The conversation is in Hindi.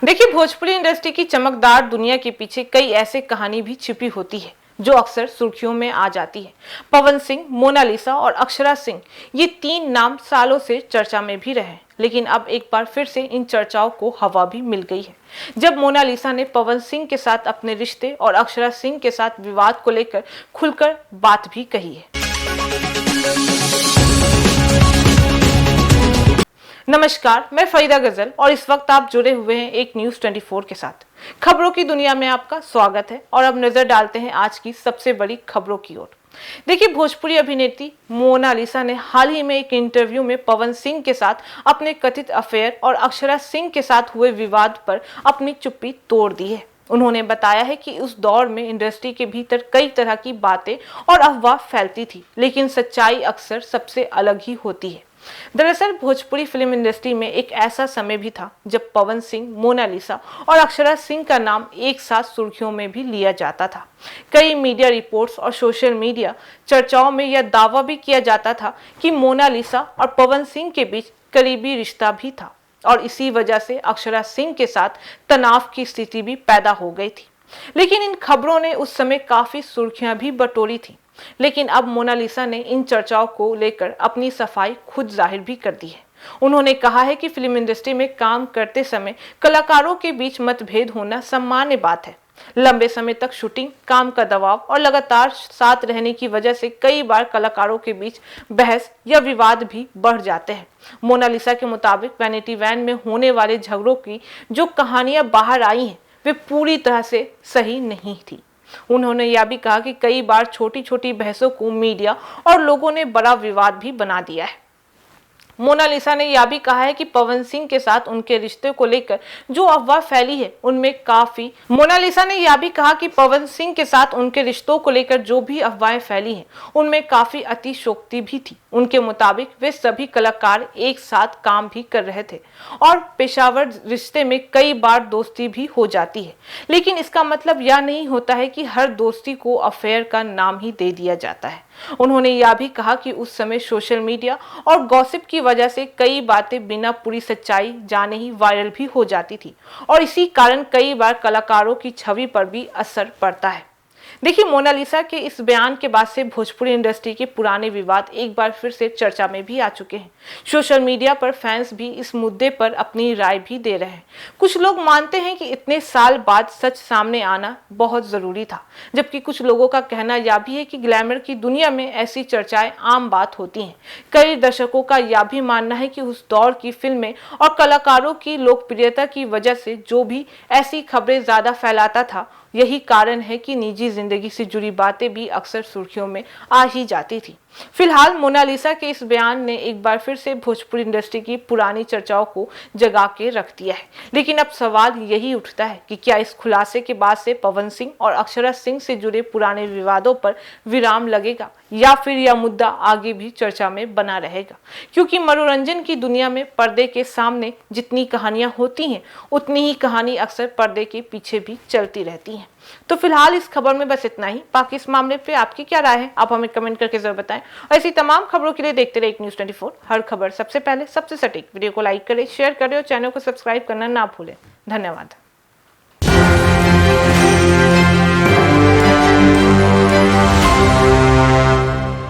देखिए, भोजपुरी इंडस्ट्री की चमकदार दुनिया के पीछे कई ऐसे कहानी भी छिपी होती है जो अक्सर सुर्खियों में आ जाती है। पवन सिंह, मोनालिसा और अक्षरा सिंह, ये तीन नाम सालों से चर्चा में भी रहे, लेकिन अब एक बार फिर से इन चर्चाओं को हवा भी मिल गई है जब मोनालिसा ने पवन सिंह के साथ अपने रिश्ते और अक्षरा सिंह के साथ विवाद को लेकर खुलकर बात भी कही है। नमस्कार, मैं फरीदा गजल और इस वक्त आप जुड़े हुए हैं एक न्यूज 24 के साथ। खबरों की दुनिया में आपका स्वागत है और अब नजर डालते हैं आज की सबसे बड़ी खबरों की ओर। देखिए, भोजपुरी अभिनेत्री मोनालिसा ने हाल ही में एक इंटरव्यू में पवन सिंह के साथ अपने कथित अफेयर और अक्षरा सिंह के साथ हुए विवाद पर अपनी चुप्पी तोड़ दी है। उन्होंने बताया है कि उस दौर में इंडस्ट्री के भीतर कई तरह की बातें और अफवाह फैलती थी, लेकिन सच्चाई अक्सर सबसे अलग ही होती है। दरअसल भोजपुरी फिल्म इंडस्ट्री में एक ऐसा समय भी था जब पवन सिंह, मोनालिसा और अक्षरा सिंह का नाम एक साथ सुर्खियों में भी लिया जाता था। कई मीडिया रिपोर्ट्स और सोशल मीडिया चर्चाओं में यह दावा भी किया जाता था कि मोनालिसा और पवन सिंह के बीच करीबी रिश्ता भी था और इसी वजह से अक्षरा सिंह के साथ तनाव की स्थिति भी पैदा हो गई थी। लेकिन इन खबरों ने उस समय काफी सुर्खियां भी बटोरी थी। लेकिन अब मोनालिसा ने इन चर्चाओं को लेकर अपनी सफाई खुद जाहिर भी कर दी है। उन्होंने कहा है कि फिल्म इंडस्ट्री में काम करते समय कलाकारों के बीच मतभेद होना सामान्य बात है। लंबे समय तक शूटिंग, काम का दबाव और लगातार साथ रहने की वजह से कई बार कलाकारों के बीच बहस या विवाद भी बढ़ जाते हैं। मोनालिसा के मुताबिक वैनिटी वैन में होने वाले झगड़ों की जो कहानियां बाहर आई हैं, वे पूरी तरह से सही नहीं थी। उन्होंने यह भी कहा कि कई बार छोटी छोटी बहसों को मीडिया और लोगों ने बड़ा विवाद भी बना दिया है। मोनालिसा ने यह भी कहा है कि पवन सिंह के साथ उनके रिश्ते को लेकर जो अफवाह फैली है उनमें काफी मोनालिसा ने यह भी कहा कि पवन सिंह के साथ उनके रिश्तों को लेकर जो भी अफवाहें फैली हैं उनमें काफी अतिशयोक्ति भी थी। उनके मुताबिक वे सभी कलाकार एक साथ काम भी कर रहे थे और पेशावर रिश्ते में कई बार दोस्ती भी हो जाती है, लेकिन इसका मतलब यह नहीं होता है कि हर दोस्ती को अफेयर का नाम ही दे दिया जाता है। उन्होंने यह भी कहा कि उस समय सोशल मीडिया और गॉसिप की वजह से कई बातें बिना पूरी सच्चाई जाने ही वायरल भी हो जाती थी और इसी कारण कई बार कलाकारों की छवि पर भी असर पड़ता है। देखिए, मोनालिसा के इस बयान के बाद से भोजपुरी इंडस्ट्री के पुराने विवाद एक बार फिर से चर्चा में भी आ चुके हैं। सोशल मीडिया पर फैंस भी इस मुद्दे पर अपनी राय भी दे रहे हैं। कुछ लोग मानते हैं कि इतने साल बाद सच सामने आना बहुत जरूरी था, जबकि कुछ लोगों का कहना यह भी है कि ग्लैमर की दुनिया में ऐसी चर्चाएं आम बात होती हैं। कई दर्शकों का यह भी मानना है कि उस दौर की फिल्में और कलाकारों की लोकप्रियता की वजह से जो भी ऐसी खबरें ज्यादा फैलाता था, यही कारण है कि निजी जिंदगी से जुड़ी बातें भी अक्सर सुर्खियों में आ ही जाती थी। फिलहाल मोनालिसा के इस बयान ने एक बार फिर से भोजपुरी इंडस्ट्री की पुरानी चर्चाओं को जगा के रख दिया है। लेकिन अब सवाल यही उठता है कि क्या इस खुलासे के बाद से पवन सिंह और अक्षरा सिंह से जुड़े पुराने विवादों पर विराम लगेगा या फिर यह मुद्दा आगे भी चर्चा में बना रहेगा, क्योंकि मनोरंजन की दुनिया में पर्दे के सामने जितनी कहानियां होती हैं उतनी ही कहानी अक्सर पर्दे के पीछे भी चलती रहती हैं। तो फिलहाल इस खबर में बस इतना ही। बाकी इस मामले पे आपकी क्या राय है, आप हमें कमेंट करके जरूर बताएं और ऐसी तमाम खबरों के लिए देखते रहिए न्यूज़ 24। हर खबर सबसे पहले सबसे सटीक। वीडियो को लाइक करें, शेयर करें और चैनल को सब्सक्राइब करना ना भूलें। धन्यवाद।